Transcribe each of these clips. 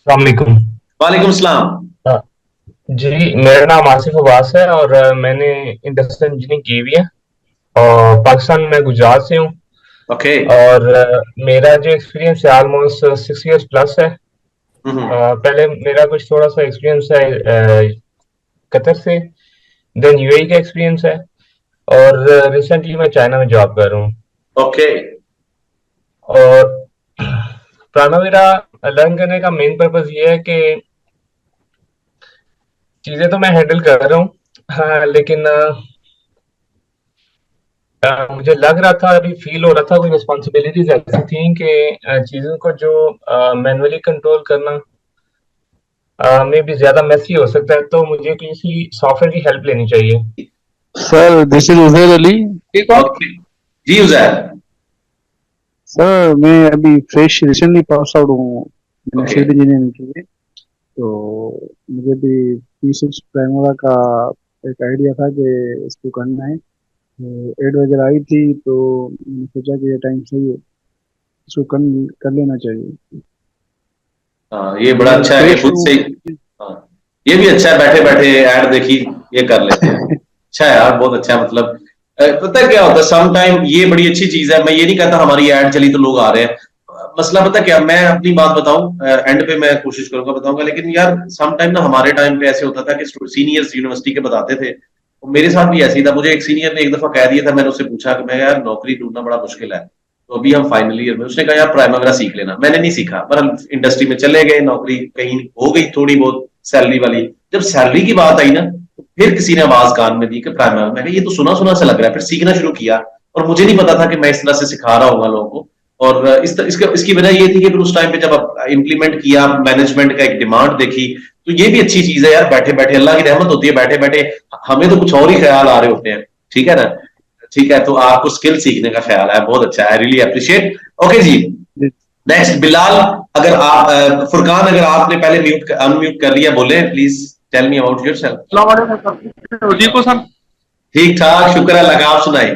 वालेकुम। वालेकुम सलाम। हाँ, जी, मेरा नाम आसिफ अब्बास है और मैंने इंडस्ट्रियल इंजीनियरिंग की हुई है और पाकिस्तान में गुजरात से हूँ। ओके। और मेरा जो एक्सपीरियंस है ऑलमोस्ट 6 इयर्स प्लस है। हम्म। पहले मेरा कुछ थोड़ा सा एक्सपीरियंस है कतर से, देन यूएई का एक्सपीरियंस है और रिसेंटली मैं चाइना में जॉब कर रहा हूँ। ओके। और प्राइमरीरा लर्न करने का मेन पर्पस ये है कि चीज़ें तो मैं हैंडल कर रहा हूँ। हाँ, लेकिन मुझे लग रहा था, अभी फील हो रहा था, कोई रिस्पॉन्सिबिलिटीज ऐसी थी कि चीज़ों को जो मैनुअली कंट्रोल करना में भी ज़्यादा मेसी हो सकता है, तो मुझे किसी सॉफ्टवेयर की हेल्प लेनी चाहिए। Sir this is Uzair Ali. ठीक हो? ओके। जी उजैर। सर मैं अभी फ्रेश रिसेंटली पास आउट हूँ। मैंने ओके। सिविल इंजीनियरिंग की है। तो मुझे भी P6 प्राइमरा का एक आइडिया था कि इसको करना है। तो एड वगैरह आई थी तो मैंने सोचा कि ये टाइम सही है, इसको कर लेना चाहिए। हाँ, ये बड़ा मैं अच्छा है कि फ्रेश खुद हूँ। से हाँ, ये भी अच्छा है, बैठे बैठे ऐड देखी, ये कर लेते हैं। अच्छा है यार, बहुत अच्छा है। मतलब पता है क्या होता है, सम टाइम ये बड़ी अच्छी चीज है। मैं ये नहीं कहता हमारी ऐड चली तो लोग आ रहे हैं। मसला पता है क्या, मैं अपनी बात बताऊं, एंड पे मैं कोशिश करूंगा बताऊंगा, लेकिन यार सम टाइम ना हमारे टाइम पे ऐसे होता था कि सीनियर्स यूनिवर्सिटी के बताते थे, और मेरे साथ भी ऐसे ही था। मुझे एक सीनियर ने एक दफा कह दिया था, मैंने उससे पूछा कि मैं यार नौकरी ढूंढना बड़ा मुश्किल है, तो अभी हम फाइनल ईयर में। उसने कहा यार प्राइम वगैरह सीख लेना। मैंने नहीं सीखा, पर हम इंडस्ट्री में चले गए, नौकरी कहीं हो गई थोड़ी बहुत सैलरी वाली। जब सैलरी की बात आई ना, तो फिर किसी ने आवाज कान में दी कि प्राइम। मैं कहा ये तो सुना सुना सा लग रहा है, फिर सीखना शुरू किया। और मुझे नहीं पता था कि मैं इस तरह से सिखा रहा हूँ लोगों को। और इसकी वजह ये थी कि फिर उस टाइम पे जब इंप्लीमेंट किया, मैनेजमेंट का एक डिमांड देखी, तो ये भी अच्छी चीज है यार। बैठे बैठे अल्लाह की रहमत होती है, बैठे बैठे हमें तो कुछ और ही ख्याल आ रहे होते हैं। ठीक है ना? ठीक है, तो आपको स्किल सीखने का ख्याल है, बहुत अच्छा है, I really appreciate. Okay ji. Next Bilal. अगर आप फुरकान, अगर आपने पहले म्यूट अनम्यूट कर लिया, बोले please tell me about yourself. जी को सर। ठीक ठाक, शुक्र है, लगा, आप सुनाई।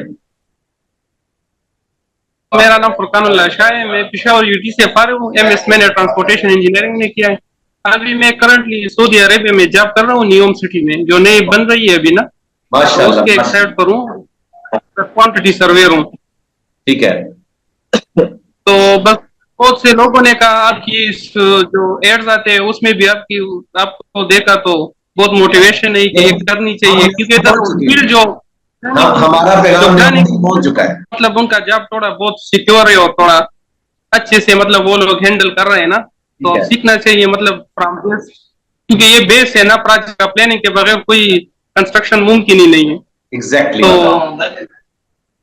मेरा नाम फुरकानुल्लाह शाह है। मैं पिशावर यूटी से फारिग हूँ। एमएस मैंने ट्रांसपोर्टेशन इंजीनियरिंग में किया है। अभी मैं करंटली सऊदी अरेबिया में जॉब कर रहा हूँ, नियोम सिटी में, जो नई बन रही है अभी ना। तो माशाल्लाह उसके एक माशा। साइड पर हूँ, क्वांटिटी सर्वेयर हूँ। ठीक है। तो बस बहुत से लोगों ने कहा आपकी इस जो एड्स आते हैं उसमें भी आपकी, आपको देखा तो बहुत मोटिवेशन है कि ये नहीं, करनी हम चाहिए, क्योंकि इधर पहुंच चुके फील्ड हैं। जो हम हमारा जो पैगाम जाने लोगों तक पहुंच चुका है। मतलब उनका जॉब थोड़ा बहुत सिक्योर है और थोड़ा अच्छे से मतलब वो लोग हैंडल कर रहे हैं ना। ठीक तो है। सीखना चाहिए मतलब फ्रॉम बेस, क्योंकि ये बेस है ना, प्रोजेक्ट का प्लानिंग के बगैर कोई कंस्ट्रक्शन मुमकिन ही नहीं है। एग्जैक्टली।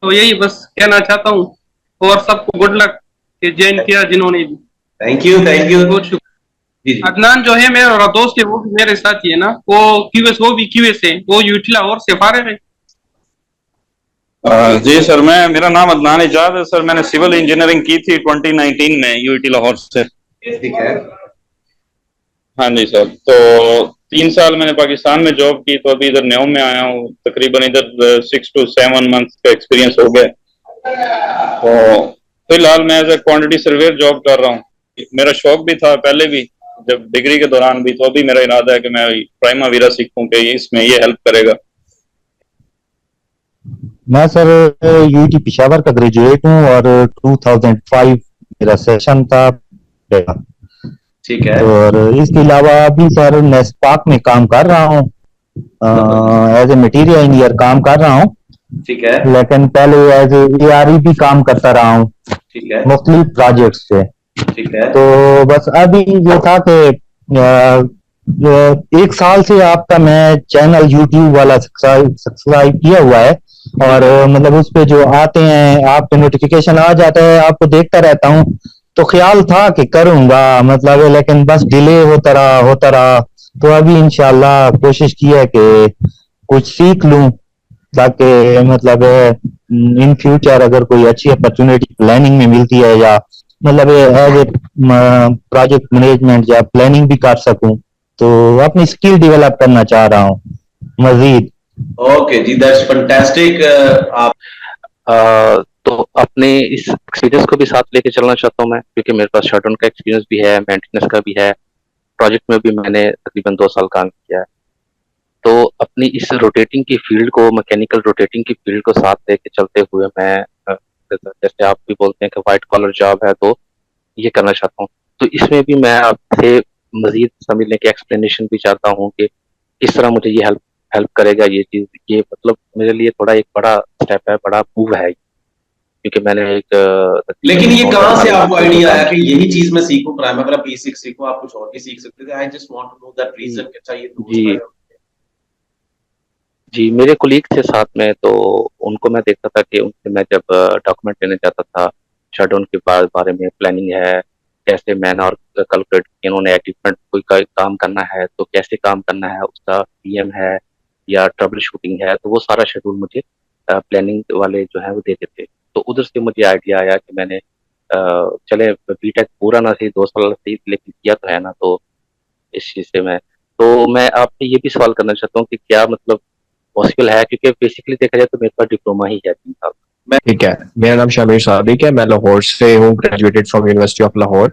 तो यही बस कहना चाहता हूँ। और सबको गुड लक कि ज्वाइन किया जिन्होंने भी। Thank you thank you. बहुत शुक्रिया। जी जी। अदनान जो है मेरा दोस्त है, वो भी मेरे साथ ही है ना, वो क्यूएस, वो भी क्यूएस है, वो यूटिला और से फारिग है। जी सर, मैं मेरा नाम अदनान इजाद है सर। मैंने सिविल इंजीनियरिंग की थी 2019 में यूआईटी लाहौर से। ठीक है। हाँ जी सर। तो 3 साल मैंने पाकिस्तान में जॉब की, तो अभी इधर न्योम में आया हूँ। तकरीबन इधर 6 to 7 मंथ का एक्सपीरियंस हो गया। तो फिलहाल मैं as a quantity surveyor job कर रहा हूँ। मेरा शौक भी था पहले भी, जब डिग्री के दौरान भी। तो अभी मेरा इरादा है कि मैं प्राइमा वीरा सीखूं, कि इसमें ये हेल्प करेगा। मैं सर यूटी पिशावर का ग्रेजुएट हूँ और 2005 मेरा सेशन था। ठीक है। तो और इसके अलावा अभी सर नेस्पाक में काम कर रहा हूँ, एज ए मटीरियल इंजीनियर काम कर रहा हूँ। ठीक है। लेकिन पहले एज ए ARE भी काम करता रहा हूँ ठीक है। मुख्तलिफ प्रोजेक्ट्स पे। ठीक है। तो बस अभी ये था कि 1 साल से आपका मैं चैनल यूट्यूब वाला सब्सक्राइब किया हुआ है और मतलब उस पे जो आते हैं आपके नोटिफिकेशन आ जाता है, आपको देखता रहता हूँ। तो ख्याल था कि करूंगा मतलब, लेकिन बस डिले होता रहा। तो अभी इंशाल्लाह कोशिश की है कि कुछ सीख लूं, ताकि मतलब इन फ्यूचर अगर कोई अच्छी अपॉर्चुनिटी प्लानिंग में मिलती है, या मतलब एज ए प्रोजेक्ट मैनेजमेंट या प्लानिंग भी कर सकूं, तो अपनी स्किल डेवलप करना चाह रहा हूं मजीद। ओके जी, दैट्स फैंटास्टिक। आप तो अपने इस एक्सपीरियंस को भी साथ लेके चलना चाहता हूँ मैं, क्योंकि मेरे पास शटडाउन का एक्सपीरियंस भी है, मेंटेनेंस का भी है। प्रोजेक्ट में भी मैंने तकरीबन 2 साल काम किया है। तो अपनी इस रोटेटिंग की फील्ड को, मैकेनिकल रोटेटिंग की फील्ड को साथ लेके चलते हुए मैं जैसे आप भी बोलते हैं कि व्हाइट कॉलर जॉब है, तो ये करना चाहता हूँ। तो इसमें भी मैं आपसे मजीद समझने की एक्सप्लेनेशन भी चाहता हूँ कि किस तरह मुझे ये हेल्प हेल्प करेगा ये चीज। ये मतलब मेरे लिए थोड़ा एक बड़ा स्टेप है, बड़ा मूव है, क्योंकि मैंने एक लेकिन ये 9-10 कहाँ साल से आपको इंडस्ट्री में आइडिया काम आया कि किया। यही चीज मैं सीखूं, प्राइमरी बेसिक सीखूं? आप कुछ और भी सीख सकते थे। I just want to know that reason कि अच्छा ये दोस्त जी है। जी, मेरे कोलीग थे साथ में, तो उनको मैं देखता था कि उनसे मैं जब डॉक्यूमेंट लेने जाता था, शटडाउन के बारे में प्लानिंग है, कैसे मैन और कैलकुलेट इन्होंने इक्विपमेंट कोई काम करना है तो कैसे काम करना है, उसका पीएम है या ट्रबल शूटिंग है, तो वो सारा शेड्यूल मुझे प्लानिंग वाले जो है वो देते थे। तो उधर से मुझे आइडिया आया कि मैंने चले बीटेक पूरा ना सही 2 साल सही, लेकिन किया तो है ना, तो इस चीज़ से मैं आपसे ये भी सवाल करना चाहता हूँ कि क्या मतलब पॉसिबल है, क्योंकि बेसिकली देखा जाए तो मेरे पास डिप्लोमा ही है 3 साल। ठीक है, मेरा नाम शमीर सादिक है, मैं लाहौर से हूँ, graduated from university of Lahore.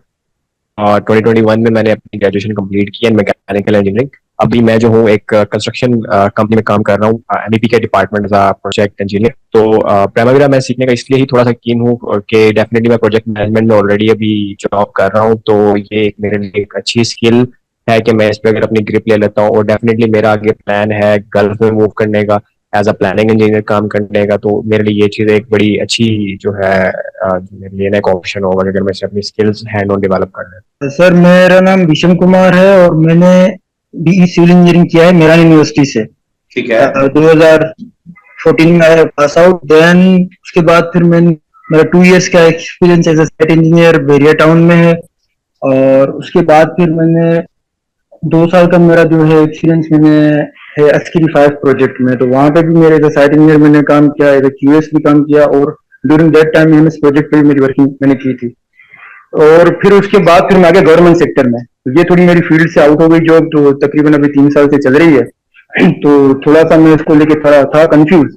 और 2021 में मैंने अपनी ग्रेजुएशन कंप्लीट की इन मैकेनिकल इंजीनियरिंग। अभी मैं जो हूँ एक कंस्ट्रक्शन कंपनी में काम कर रहा हूँ, एमईपी के डिपार्टमेंट एज प्रोजेक्ट इंजीनियर। तो प्राइमरी मैं सीखने का इसलिए ही थोड़ा सा कीन हूँ कि डेफिनेटली मैं प्रोजेक्ट मैनेजमेंट में ऑलरेडी अभी जॉब कर रहा हूँ, तो ये एक मेरे लिए एक अच्छी स्किल है कि मैं इस पर अगर अपनी ग्रिप ले लेता हूँ। और डेफिनेटली मेरा आगे प्लान है गल्फ में मूव करने का, एज अ प्लानिंग इंजीनियर काम करने का। तो मेरे लिए ये चीज़ एक बड़ी अच्छी जो है जो मेरे लिए एक ऑप्शन होगा अगर मैं अपनी स्किल्स हैंड ऑन डेवलप कर लें। सर मेरा नाम विषम कुमार है और मैंने बीई सिविल इंजीनियरिंग किया है मेरा यूनिवर्सिटी से। ठीक है। 2014 में पास आउट। देन उसके बाद फिर मेरा 2 इयर्स का experience as a site engineer Bahria town में है। और उसके बाद फिर मैंने 2 साल का मेरा जो है एक्सपीरियंस मैंने है अस्किरी 5 प्रोजेक्ट में। तो वहां पे भी मेरे साइट इंजीनियर मैंने काम किया, एज ए क्यूएस भी काम किया, और during that time MS project पे भी मेरी वर्किंग मैंने की थी। और फिर उसके बाद फिर मैं आ गया गवर्नमेंट सेक्टर में। तो ये थोड़ी मेरी फील्ड से आउट हो गई जॉब, तो तकरीबन अभी 3 साल से चल रही है। तो थोड़ा सा मैं इसको लेके थोड़ा था कंफ्यूज।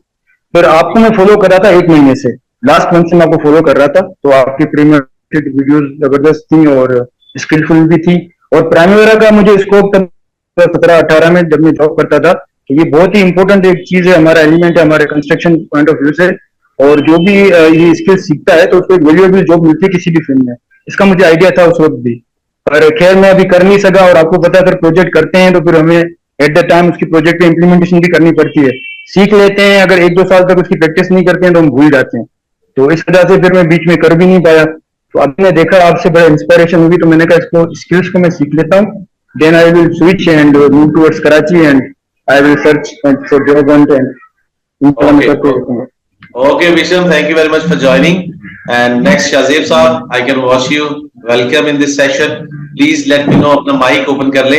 फिर आपको मैं फॉलो कर रहा था 1 महीने से, लास्ट मंथ से मैं आपको फॉलो कर रहा था। तो आपकी प्रीमियर वीडियोस जबरदस्त थी और स्किलफुल भी थी। और प्राइमरी का मुझे स्कोप तक 17-18 में जब मैं जॉब करता था, तो ये बहुत ही इंपॉर्टेंट एक चीज है, हमारा एलिमेंट है हमारे कंस्ट्रक्शन पॉइंट ऑफ व्यू से। और जो भी ये स्किल सीखता है तो उसको एक वैल्यूएबल जॉब मिलती है किसी भी फील्ड में। इसका मुझे आइडिया था उस वक्त भी, पर खैर मैं अभी कर नहीं सका। और आपको पता है फिर प्रोजेक्ट करते हैं तो फिर हमें एट द टाइम उसकी प्रोजेक्ट पे इम्प्लीमेंटेशन भी करनी पड़ती है। सीख लेते हैं, अगर 1-2 साल तक उसकी प्रैक्टिस नहीं करते हैं तो हम भूल जाते हैं। तो इस वजह से फिर मैं बीच में कर भी नहीं पाया। तो अब मैंने देखा आपसे बड़ा इंस्पिरेशन हुई, तो मैंने कहा इसको स्किल्स को मैं सीख लेता हूँ। Then I will switch and move towards Karachi and I will search for job and Okay, Visham, thank you very much for joining. And next, Shazib Saab, I can watch you. Welcome in this session. Please let me know अपना mic open कर ले.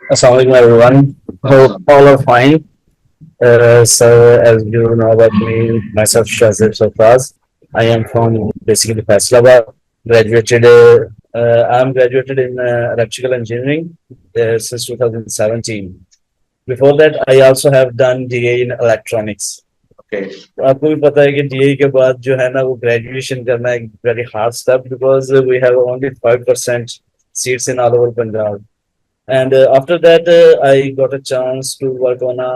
Assalamualaikum everyone. Hope all are fine. So as you know about me, myself Shazib Sarfraz. I am from basically Faisalabad. Graduated. I'm graduated in electrical engineering since 2017. Before that, I also have done DA in electronics. Okay. आपको भी पता है कि DA के बाद जो है ना वो ग्रेजुएशन करना एक very hard step, because we have only 5% seats in all over Punjab. And after that, I got a chance to work on a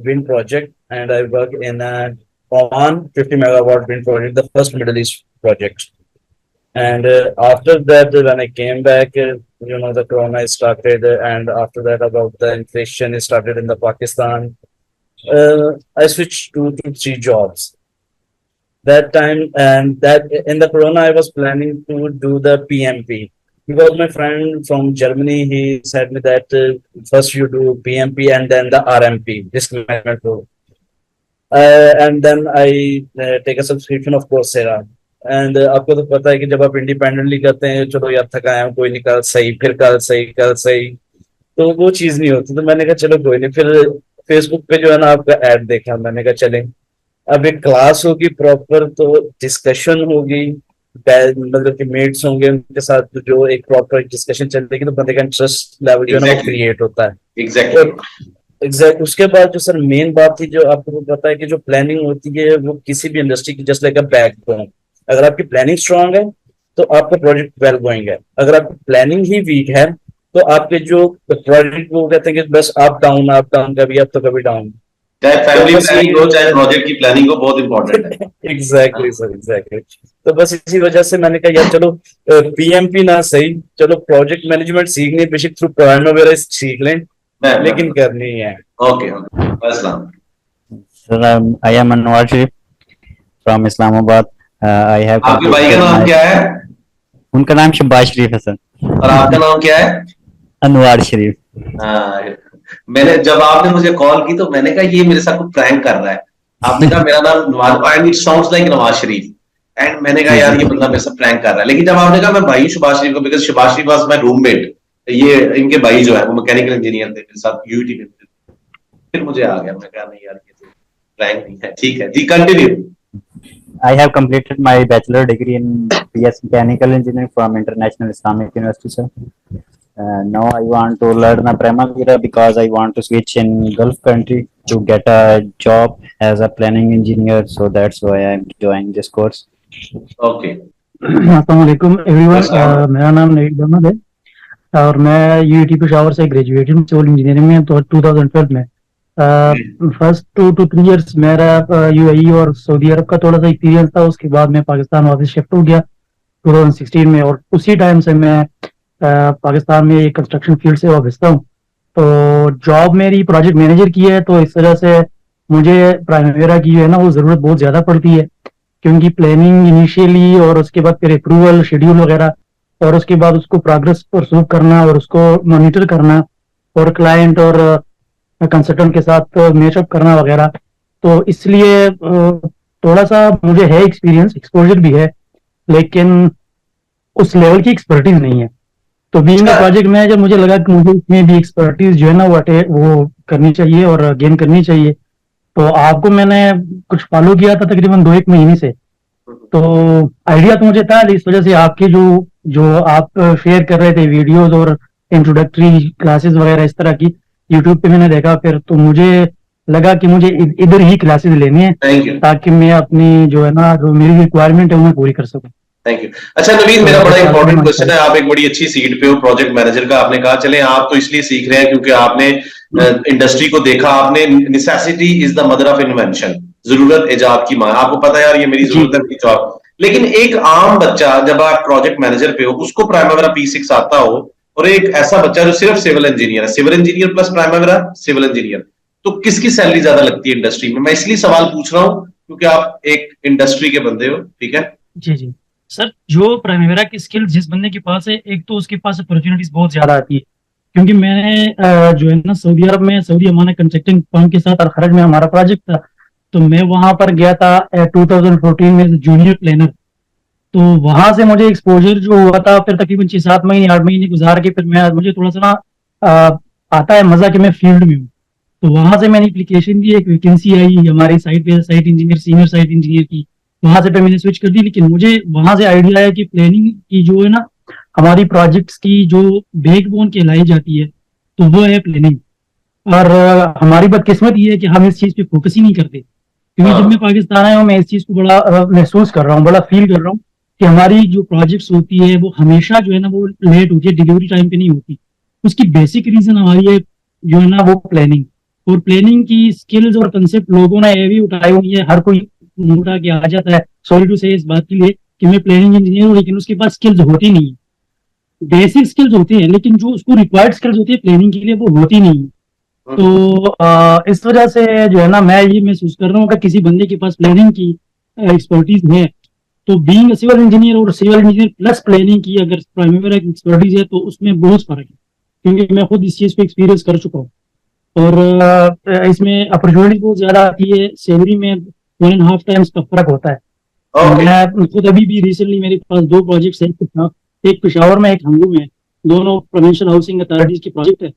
wind project, and I work in a Oman 50 megawatt wind project, the first Middle East project. And after that, when I came back, the corona started, and after that, about the inflation started in the Pakistan. I switched 2 to 3 jobs that time, and that in the corona I was planning to do the PMP, because my friend from Germany, he said me that first you do PMP and then the RMP, risk management role. And then I take a subscription of Coursera. And आपको तो पता है कि जब आप independently करते हैं, चलो यार थकाया हूं, कोई नहीं, कल सही, फिर कल सही, तो वो चीज नहीं होती। तो मैंने कहा चलो कोई नहीं, फिर फेसबुक पे जो है ना आपका ऐड देखा, मैंने कहा चलें अब एक क्लास होगी प्रॉपर, तो डिस्कशन होगी, मतलब कि मेट्स होंगे, उनके साथ जो एक प्रॉपर डिस्कशन चलेगी, तो बंदे का इंटरेस्ट लेवल जो है ना वो क्रिएट होता है। एग्जैक्ट उसके बाद जो सर मेन बात थी, जो आपको पता है कि जो प्लानिंग होती है वो किसी भी इंडस्ट्री की जस्ट लाइक अ बैकबोन। अगर आपकी प्लानिंग स्ट्रांग है तो आपका प्रोजेक्ट वेल गोइंग है। अगर आपकी प्लानिंग ही वीक है तो आपके जो प्रोजेक्ट वो कहते हैं कि बस अप डाउन, कभी अप तो कभी डाउन। चाहे फैमिली प्लानिंग हो चाहे प्रोजेक्ट की प्लानिंग हो, बहुत इंपॉर्टेंट है। Exactly sir, exactly. तो बस इसी वजह से मैंने कहा यार चलो पीएमपी ना सही, चलो प्रोजेक्ट मैनेजमेंट सीखनी है, बेशक थ्रू प्राइमवेरा सीख लें, लेकिन करनी है। ओके अस्सलाम। Sir, I am Anwar Sharif from Islamabad. I have आपके भाई का नाम क्या है? उनका नाम शहबाज शरीफ है सर। और आपका नाम क्या है? अनवार शरीफ। मैंने जब आपने मुझे कॉल की तो मैंने कहा ये मेरे साथ कुछ प्रैंक कर रहा है। आपने कहा मेरा नाम Nawaz and it sounds like Nawaz Sharif, and मैंने कहा यार ये बंदा मेरे साथ प्रैंक कर रहा है। लेकिन जब आपने कहा मैं भाई शहबाज शरीफ को, because Shahbaz Sharif was my roommate, ये इनके भाई जो है वो मैकेनिकल इंजीनियर थे मेरे साथ यूईटी में, फिर मुझे आ गया, मैं कहा नहीं यार ये तो प्रैंक नहीं है। ठीक है जी, continue. I have completed my bachelor degree in BS Mechanical Engineering from International Islamic University, sir. Now I want to learn a Primavera because I want to switch in Gulf country to get a job as a planning engineer. So that's why I'm joining this course. Okay. अस्सलामुअलैकुम everyone, मेरा नाम नईद अहमद है और मैं UET Peshawar से graduated हूँ civil engineering में तो 2012 में। फर्स्ट 2 to 3 इयर्स मेरा यूएई और सऊदी अरब का थोड़ा सा एक्सपीरियंस था। उसके बाद मैं पाकिस्तान वापस शिफ्ट हो गया 2016 में, और उसी टाइम से मैं पाकिस्तान में एक कंस्ट्रक्शन फील्ड से वाबस्ता हूँ। तो जॉब मेरी प्रोजेक्ट मैनेजर की है, तो इस वजह से मुझे प्राइमवेरा की जो है ना वो ज़रूरत बहुत ज़्यादा पड़ती है, क्योंकि प्लानिंग इनिशियली और उसके बाद फिर अप्रूवल शेड्यूल वगैरह, और उसके बाद उसको प्रोग्रेस परसूव करना और उसको मॉनिटर करना और क्लाइंट और कंसल्टेंट के साथ मैचअप करना वगैरह। तो इसलिए थोड़ा सा मुझे है एक्सपीरियंस, एक्सपोजर भी है, लेकिन उस लेवल की एक्सपर्टीज नहीं है। तो बीइंग अ प्रोजेक्ट मैनेजर मुझे लगा कि मुझे इसमें भी एक्सपर्टीज जो है ना वो करनी चाहिए और गेन करनी चाहिए। तो आपको मैंने कुछ फॉलो किया था तकरीबन 2-1 महीने से, तो आइडिया तो मुझे था, इस वजह से आपके जो आप शेयर कर रहे थे वीडियोस और इंट्रोडक्टरी क्लासेस वगैरह इस तरह की यूट्यूब पे मैंने देखा, फिर तो मुझे लगा कि मुझे इधर ही क्लासेस लेनी है ताकि मैं अपनी जो है ना जो मेरी रिक्वायरमेंट है उन्हें पूरी कर सकूं। Thank you. अच्छा नवीन, मेरा बड़ा इंपॉर्टेंट क्वेश्चन है, आप एक बड़ी अच्छी सीट पे हो प्रोजेक्ट मैनेजर का, आपने कहा चले आप तो इसलिए सीख रहे हैं क्योंकि आपने इंडस्ट्री को देखा, आपने necessity is the mother of invention, जरूरत इजाद की मां, आपको पता है यार ये मेरी जरूरत है, मेरी जॉब। लेकिन एक आम बच्चा जब आप प्रोजेक्ट मैनेजर पे हो उसको प्राइमवेरा P6 आता हो, और एक ऐसा बच्चा जो सिर्फ सिविल इंजीनियर है, civil engineer plus primavera civil engineer, तो किसकी सैलरी ज्यादा लगती है इंडस्ट्री में? मैं इसलिए सवाल पूछ रहा हूँ क्योंकि आप एक इंडस्ट्री के बंदे हो, ठीक है जी जी सर। जो प्राइमवेरा की स्किल जिस बंदे के पास है, एक तो उसके पास अपॉर्चुनिटीज बहुत ज्यादा आती है, क्योंकि मैंने जो है ना सऊदी अरब में सऊदी अमाना कंस्ट्रक्टिंग फर्म के साथ अल-खरज में हमारा प्रोजेक्ट था, तो मैं वहां पर गया था 2014 में जूनियर प्लानर। तो वहां से मुझे एक्सपोजर जो हुआ था, फिर तकरीबन 6-7 महीने 8 महीने गुजार के फिर मुझे थोड़ा सा ना आता है मजा कि मैं फील्ड में हूँ। तो वहां से मैंने एप्लीकेशन दी, एक वैकेंसी आई हमारी साइट पे, site engineer, senior site engineer की, वहां से फिर मैंने स्विच कर दी। लेकिन मुझे वहां से आइडिया आया कि प्लानिंग की जो है ना हमारी प्रोजेक्ट्स की जो बैकबोन कहलाई जाती है तो वो है प्लानिंग। और हमारी बदकिस्मत ये है कि हम इस चीज पे फोकस ही नहीं करते, क्योंकि जब मैं पाकिस्तान आया हूँ मैं इस चीज को बड़ा महसूस कर रहा हूँ, बड़ा फील कर रहा हूँ कि हमारी जो प्रोजेक्ट्स होती है वो हमेशा जो है ना वो लेट होती है, डिलीवरी टाइम पे नहीं होती। उसकी बेसिक रीजन हमारी है जो है ना वो प्लानिंग, और प्लानिंग की स्किल्स और कंसेप्ट लोगों ने ये भी उठाए हुई है, हर कोई उठा के आ जाता है, सॉरी टू से इस बात के लिए कि मैं प्लानिंग इंजीनियर हूँ, लेकिन उसके पास स्किल्स होती नहीं है। बेसिक स्किल्स होती है लेकिन जो उसको रिक्वायर्ड स्किल्स होती है प्लानिंग के लिए वो होती नहीं है। तो इस वजह से जो है ना मैं ये महसूस कर रहा हूँ कि किसी बंदे के पास प्लानिंग की एक्सपर्टीज है तो बीइंग सिविल इंजीनियर और सिविल इंजीनियर प्लस प्लानिंग की अगर प्राइमवेरा की एक्सपर्टीज है तो उसमें बहुत फर्क है, क्योंकि मैं खुद इस चीज को एक्सपीरियंस कर चुका हूँ। और इसमें अपॉर्चुनिटी बहुत ज्यादा आती है, सैलरी में 1.5 टाइम्स का फर्क होता है। मैं खुद अभी भी रिसेंटली मेरे पास 2 प्रोजेक्ट्स हैं, एक पेशावर में एक हंगू में, दोनों प्रोविंशियल हाउसिंग अथॉरिटीज के प्रोजेक्ट है।